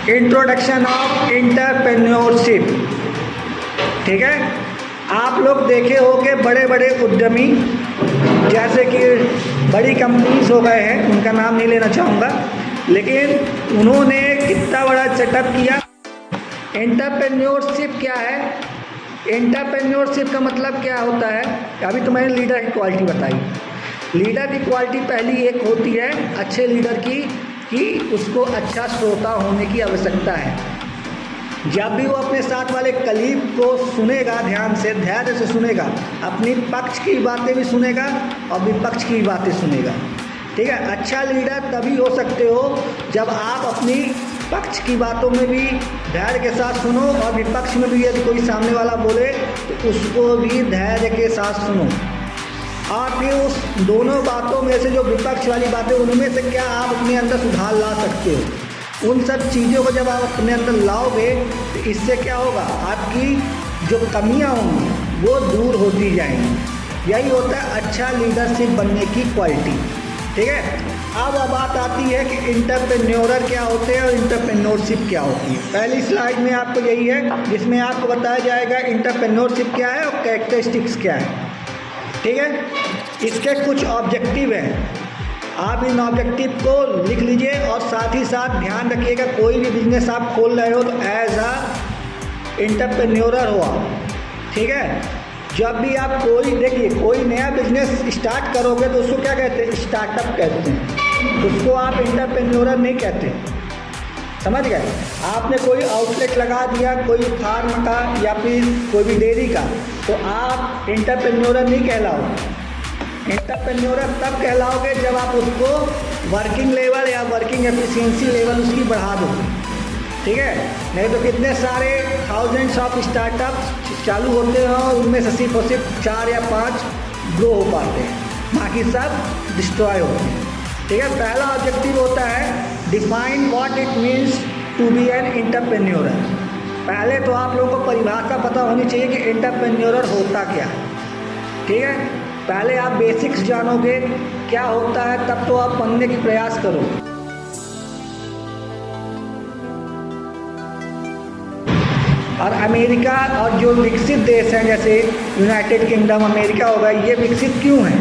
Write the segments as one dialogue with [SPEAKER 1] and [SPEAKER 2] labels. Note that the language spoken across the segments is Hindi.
[SPEAKER 1] Introduction of entrepreneurship. ठीक है, आप लोग देखे हो कि बड़े बड़े उद्यमी जैसे कि बड़ी कंपनीज हो गए हैं, उनका नाम नहीं लेना चाहूँगा, लेकिन उन्होंने कितना बड़ा सेटअप किया। एंटरप्रेन्योरशिप क्या है? एंटरप्रेन्योरशिप का मतलब क्या होता है? अभी तो मैंने लीडर की क्वालिटी बताई। लीडर की क्वालिटी पहली एक होती है अच्छे लीडर की कि उसको अच्छा श्रोता होने की आवश्यकता है। जब भी वो अपने साथ वाले कलीग को सुनेगा, ध्यान से धैर्य से सुनेगा, अपनी पक्ष की बातें भी सुनेगा और विपक्ष की बातें सुनेगा। ठीक है, अच्छा लीडर तभी हो सकते हो जब आप अपनी पक्ष की बातों में भी धैर्य के साथ सुनो और विपक्ष में भी यदि कोई सामने वाला बोले तो उसको भी धैर्य के साथ सुनो। और फिर उस दोनों बातों में से जो विपक्ष वाली बातें, उनमें से क्या आप अपने अंदर सुधार ला सकते हो। उन सब चीज़ों को जब आप अपने अंदर लाओगे तो इससे क्या होगा, आपकी जो कमियां होंगी वो दूर होती जाएंगी। यही होता है अच्छा लीडरशिप बनने की क्वालिटी। ठीक है, अब बात आती है कि एंटरप्रेन्योरर क्या होते हैं और एंटरप्रेन्योरशिप क्या होती है। पहली स्लाइड में आपको यही है जिसमें आपको बताया जाएगा एंटरप्रेन्योरशिप क्या है और कैरेक्टरिस्टिक्स क्या है। ठीक है, इसके कुछ ऑब्जेक्टिव हैं, आप इन ऑब्जेक्टिव को लिख लीजिए और साथ ही साथ ध्यान रखिएगा कोई भी बिजनेस आप खोल रहे हो तो एज अ एंटरप्रेन्योरर हो आप। ठीक है, जब भी आप कोई नया बिजनेस स्टार्ट करोगे तो उसको क्या कहते हैं, स्टार्टअप कहते हैं, उसको आप एंटरप्रेन्योरर नहीं कहते। समझ गए? आपने कोई आउटलेट लगा दिया कोई फार्म का या फिर कोई भी डेयरी का, तो आप एंटरप्रेन्योरर नहीं कहलाओगे। एंटरप्रेन्योरर तब कहलाओगे जब आप उसको वर्किंग लेवल या वर्किंग एफिशिएंसी लेवल उसकी बढ़ा दो। ठीक है, नहीं तो कितने सारे थाउजेंड्स ऑफ स्टार्टअप चालू होते हैं और उनमें से सिर्फ और सिर्फ 4 या 5 ग्रो हो पाते हैं, बाकी सब डिस्ट्रॉय होते हैं। ठीक है, पहला ऑब्जेक्टिव होता है define what it means to be an entrepreneur. पहले तो आप लोगों को परिभाषा पता होनी चाहिए कि एंटरप्रेन्योरर होता क्या है। ठीक है, पहले आप बेसिक्स जानोगे क्या होता है तब तो आप बनने की प्रयास करो। और अमेरिका और जो विकसित देश हैं जैसे यूनाइटेड किंगडम अमेरिका होगा, ये विकसित क्यों हैं?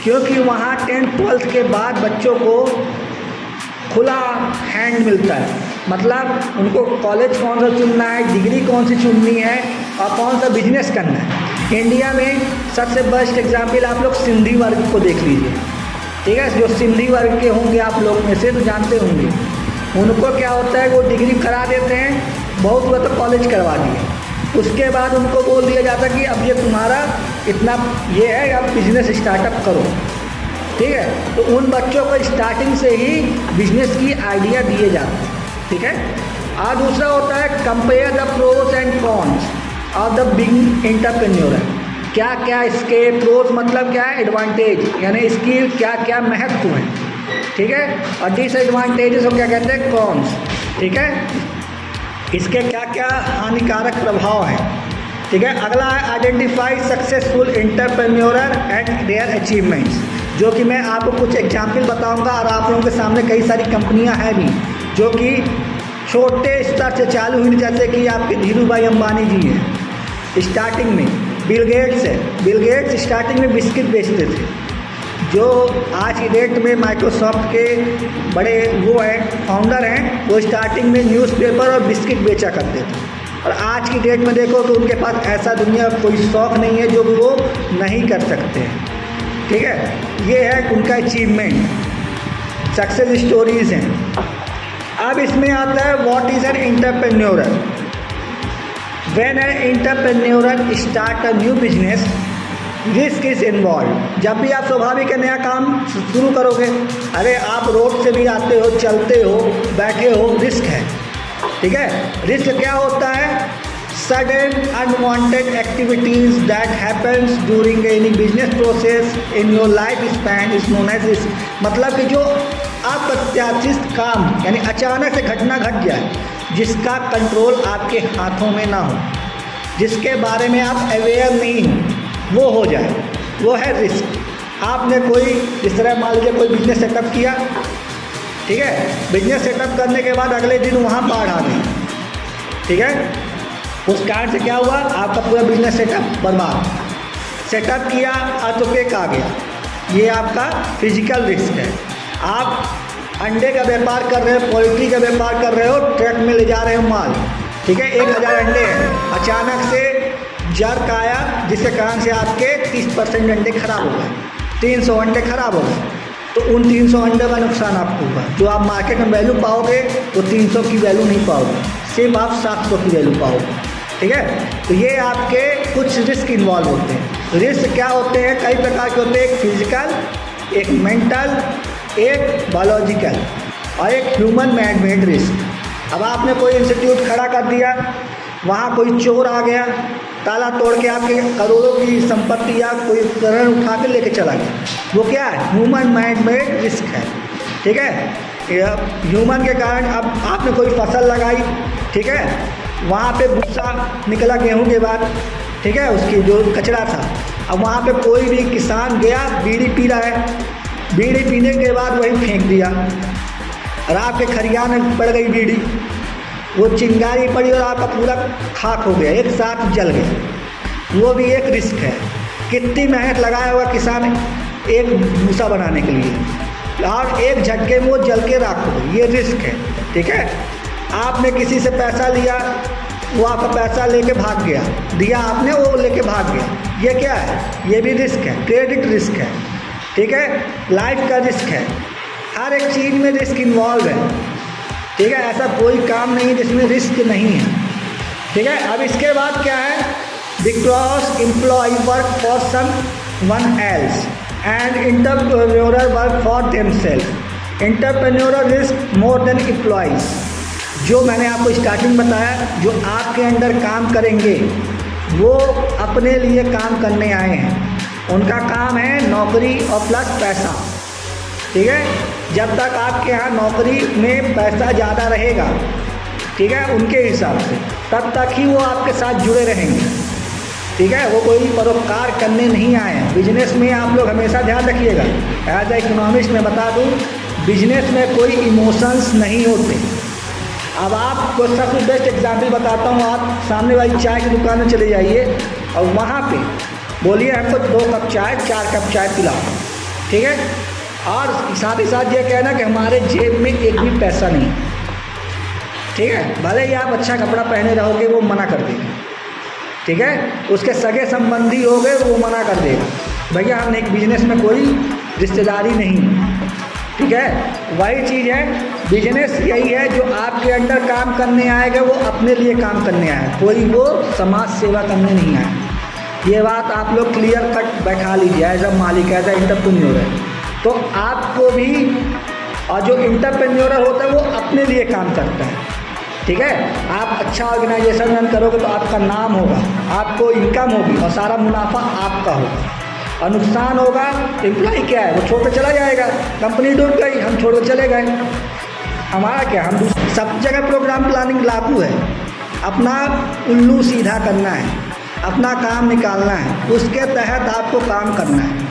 [SPEAKER 1] क्योंकि वहाँ 10th-12th के बाद बच्चों को खुला हैंड मिलता है, मतलब उनको कॉलेज कौन सा चुनना है, डिग्री कौन सी चुननी है और कौन सा बिजनेस करना है। इंडिया में सबसे बेस्ट एग्जाम्पल आप लोग सिंधी वर्ग को देख लीजिए। ठीक है, जो सिंधी वर्ग के होंगे आप लोग में से तो जानते होंगे, उनको क्या होता है वो डिग्री करा देते हैं, बहुत हुआ तो कॉलेज करवा दिए, उसके बाद उनको बोल दिया जाता है कि अब ये तुम्हारा इतना ये है, अब बिजनेस स्टार्टअप करो। ठीक है, तो उन बच्चों को स्टार्टिंग से ही बिजनेस की आइडिया दिए जाते हैं। ठीक है, और दूसरा होता है compare the pros and cons of the big entrepreneur. क्या क्या इसके प्रोस मतलब क्या है, एडवांटेज, यानी इसकी क्या क्या महत्व है। ठीक है, और डिसएडवांटेजेस को क्या कहते हैं, कॉन्स। ठीक है, इसके क्या क्या हानिकारक प्रभाव हैं। ठीक है, अगला है identify successful entrepreneur and their achievements, जो कि मैं आपको कुछ एग्जाम्पल बताऊंगा। और आप लोगों के सामने कई सारी कंपनियां हैं भी जो कि छोटे स्तर से चालू हुई, जैसे कि आपके धीरू भाई अंबानी जी हैं। स्टार्टिंग में बिल गेट्स है, बिल गेट्स स्टार्टिंग में बिस्किट बेचते थे, जो आज की डेट में माइक्रोसॉफ्ट के बड़े वो हैं, फाउंडर हैं, वो स्टार्टिंग में न्यूज़पेपर और बिस्किट बेचा करते थे। और आज की डेट में देखो तो उनके पास ऐसा दुनिया कोई शौक़ नहीं है जो वो नहीं कर सकते हैं। ठीक है, ये है उनका अचीवमेंट, सक्सेस स्टोरीज़ हैं। अब इसमें आता है what is an entrepreneur. When an entrepreneur start a new business risk is involve. जब भी आप स्वाभाविक नया काम शुरू करोगे, अरे आप रोड से भी आते हो, चलते हो, बैठे हो, रिस्क है। ठीक है, रिस्क क्या होता है, sudden unwanted activities that happens during any business process in your life span is known as risk. मतलब कि जो अप्रत्याशित काम यानी अचानक से घटना घट जाए जिसका कंट्रोल आपके हाथों में ना हो, जिसके बारे में आप अवेयर नहीं हो, वो हो जाए, वो है रिस्क। आपने कोई इस तरह मान लीजिए कोई बिजनेस सेटअप किया, ठीक है। बिजनेस सेटअप करने के बाद अगले दिन वहाँ बाढ़ आ गई, ठीक है। उस कारण से क्या हुआ, आपका पूरा बिजनेस सेटअप बर्बाद। सेटअप किया, अर्थक्वेक आ गया, ये आपका फिजिकल रिस्क है। आप अंडे का व्यापार कर रहे हो, पोल्ट्री का व्यापार कर रहे हो, ट्रक में ले जा रहे हो माल, ठीक है, 1000 अंडे हैं, अचानक से जर्क आया जिसके कारण से आपके 30% अंडे खराब हो गए, 300 अंडे खराब हो गए, तो उन 300 अंडे का नुकसान आपको हुआ। जो आप मार्केट में वैल्यू पाओगे वो 300 की वैल्यू नहीं पाओगे, सिर्फ आप 700 की वैल्यू पाओगे, ठीक है। तो ये आपके कुछ रिस्क इन्वॉल्व होते हैं। रिस्क क्या होते हैं, कई प्रकार के होते हैं, एक फिजिकल, एक मेंटल, एक बायोलॉजिकल और एक ह्यूमन मैड रिस्क। अब आपने कोई इंस्टीट्यूट खड़ा कर दिया, वहाँ कोई चोर आ गया, ताला तोड़ के आपके करोड़ों की संपत्ति या कोई उपकरण उठा के लेके चला गया, वो क्या है, ह्यूमन मैड रिस्क है, ठीक है। ह्यूमन के कारण अब आपने कोई फसल लगाई, ठीक है, वहाँ पे भूसा निकला गेहूं के बाद, ठीक है, उसकी जो कचरा था, अब वहाँ पे कोई भी किसान गया, बीड़ी पी रहा है, बीड़ी पीने के बाद वही फेंक दिया और आपके खरियान में पड़ गई बीड़ी, वो चिंगारी पड़ी और आपका पूरा खाक हो गया, एक साथ जल गया, वो भी एक रिस्क है। कितनी मेहनत लगाया होगा किसान एक भूसा बनाने के लिए और एक झटके में वो जल के राख हो गई, ये रिस्क है, ठीक है। आपने किसी से पैसा लिया, वो आपका पैसा लेके भाग गया, दिया आपने, वो लेके भाग गया, ये क्या है, ये भी रिस्क है, क्रेडिट रिस्क है, ठीक है, लाइफ का रिस्क है, हर एक चीज़ में रिस्क इन्वॉल्व है, ठीक है। ऐसा कोई काम नहीं जिसमें रिस्क नहीं है, ठीक है। अब इसके बाद क्या है, because employ work for someone else and entrepreneurial work for themselves. Entrepreneurial risk more than employees. जो मैंने आपको स्टार्टिंग बताया, जो आपके अंडर काम करेंगे वो अपने लिए काम करने आए हैं, उनका काम है नौकरी और प्लस पैसा, ठीक है। जब तक आपके यहाँ नौकरी में पैसा ज़्यादा रहेगा, ठीक है, उनके हिसाब से, तब तक ही वो आपके साथ जुड़े रहेंगे, ठीक है। वो कोई परोपकार करने नहीं आए हैं। बिजनेस में आप लोग हमेशा ध्यान रखिएगा, एज ए इकोनॉमिस्ट मैं बता दूँ, बिजनेस में कोई इमोशंस नहीं होते। अब आपको सबसे बेस्ट एग्जाम्पल बताता हूँ, आप सामने वाली चाय की दुकान में चले जाइए और वहाँ पे बोलिए हमको 2 कप चाय, 4 कप चाय पिलाओ, ठीक है, और साथ ही साथ ये कहना कि हमारे जेब में एक भी पैसा नहीं, ठीक है। भले ही आप अच्छा कपड़ा पहने रहोगे, वो मना कर देगा, ठीक है। उसके सगे संबंधी हो गए, वो मना कर देगा, भैया हम एक बिजनेस में कोई रिश्तेदारी नहीं, ठीक है। वही चीज़ है, बिजनेस यही है, जो आपके अंडर काम करने आएगा वो अपने लिए काम करने आएगा, कोई वो समाज सेवा करने नहीं आएगा। ये बात आप लोग क्लियर कट बैठा लीजिए एज अ मालिक, एज अ एंटरप्रेन्योर है। तो आपको भी, और जो एंटरप्रेन्योर होता है वो अपने लिए काम करता है, ठीक है। आप अच्छा ऑर्गेनाइजेशन रन करोगे तो आपका नाम होगा, आपको इनकम होगी और सारा मुनाफा आपका होगा, और नुकसान होगा एम्प्लॉय क्या है, वो छोड़ कर चला जाएगा, कंपनी डूब गई, हम छोड़ कर चले गए, हमारा क्या, हम सब जगह प्रोग्राम प्लानिंग लागू है, अपना उल्लू सीधा करना है, अपना काम निकालना है, उसके तहत आपको काम करना है,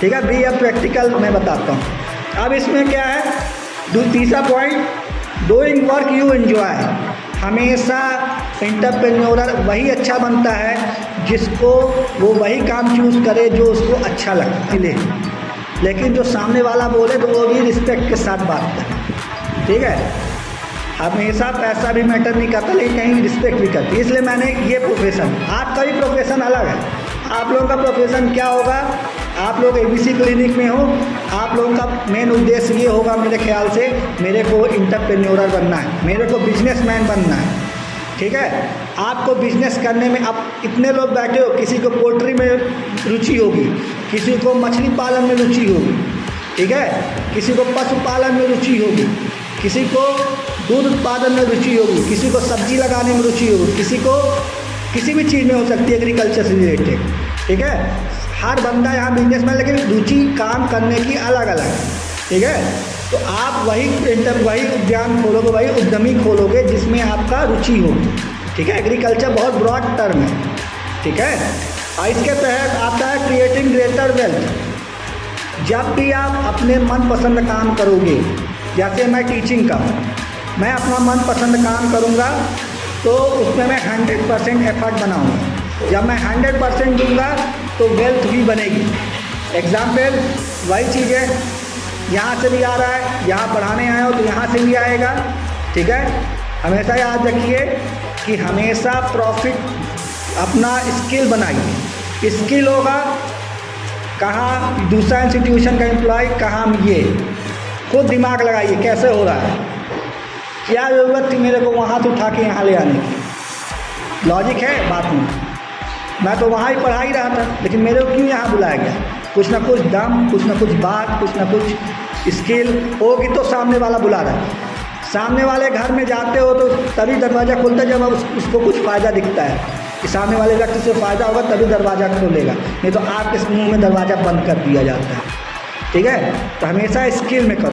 [SPEAKER 1] ठीक है। बी अब प्रैक्टिकल मैं बताता हूँ। अब इसमें क्या है, तीसरा point, doing work you enjoy. हमेशा एंटरप्रेन्योरर वही अच्छा बनता है जिसको वो वही काम चूज़ करे जो उसको अच्छा लगता है, लेकिन जो सामने वाला बोले तो वो भी रिस्पेक्ट के साथ बात करे, ठीक है। हमेशा पैसा भी मैटर नहीं करता, लेकिन कहीं रिस्पेक्ट भी करती है। इसलिए मैंने ये प्रोफेशन, आपका भी प्रोफेशन अलग है, आप लोगों का प्रोफेशन क्या होगा, आप लोग ABC क्लिनिक में हो, आप लोगों का मेन उद्देश्य ये होगा मेरे ख्याल से, मेरे को एंटरप्रेन्योरर बनना है, मेरे को बिजनेसमैन बनना है, ठीक है। आपको बिजनेस करने में, अब इतने लोग बैठे हो, किसी को पोल्ट्री में रुचि होगी, किसी को मछली पालन में रुचि होगी, ठीक है, किसी को पशुपालन में रुचि होगी, किसी को दूध उत्पादन में रुचि होगी, किसी को सब्जी लगाने में रुचि होगी, किसी को किसी भी चीज़ में हो सकती है एग्रीकल्चर से रिलेटेड, ठीक है। हर बंदा यहाँ बिजनेस में, लेकिन रुचि काम करने की अलग अलग है, ठीक है। तो आप वही उद्यान खोलोगे, वही उद्यमी खोलोगे जिसमें आपका रुचि हो, ठीक है। एग्रीकल्चर बहुत ब्रॉड टर्म है, ठीक है। और इसके तहत आता है क्रिएटिंग ग्रेटर वेल्थ। जब भी आप अपने मनपसंद काम करोगे, जैसे मैं टीचिंग का हूँ, मैं अपना मनपसंद काम करूँगा तो उसमें मैं 100% एफर्ट बनाऊँगा। जब मैं 100% दूँगा तो वेल्थ भी बनेगी। एग्जाम्पल वही चीज़ है, यहाँ से भी आ रहा है, यहाँ पढ़ाने आए हो तो यहाँ से भी आएगा, ठीक है। हमेशा याद रखिए कि हमेशा प्रॉफिट अपना स्किल बनाइए। स्किल होगा कहाँ दूसरा इंस्टीट्यूशन का एम्प्लॉय, कहाँ ये खुद दिमाग लगाइए कैसे हो रहा है, क्या ज़रूरत थी मेरे को वहाँ से उठा के यहाँ ले आने की। लॉजिक है बात में, मैं तो वहाँ ही पढ़ा ही रहा था, लेकिन मेरे को क्यों यहाँ बुलाया गया। कुछ ना कुछ दम, कुछ ना कुछ बात, कुछ ना कुछ स्किल होगी तो सामने वाला बुला रहा है। सामने वाले घर में जाते हो तो तभी दरवाज़ा खुलता है जब उसको कुछ फ़ायदा दिखता है कि सामने वाले व्यक्ति से फ़ायदा होगा तभी दरवाज़ा खोलेगा, नहीं तो आपके मुंह में दरवाज़ा बंद कर दिया जाता है, ठीक है। तो हमेशा स्किल में करो।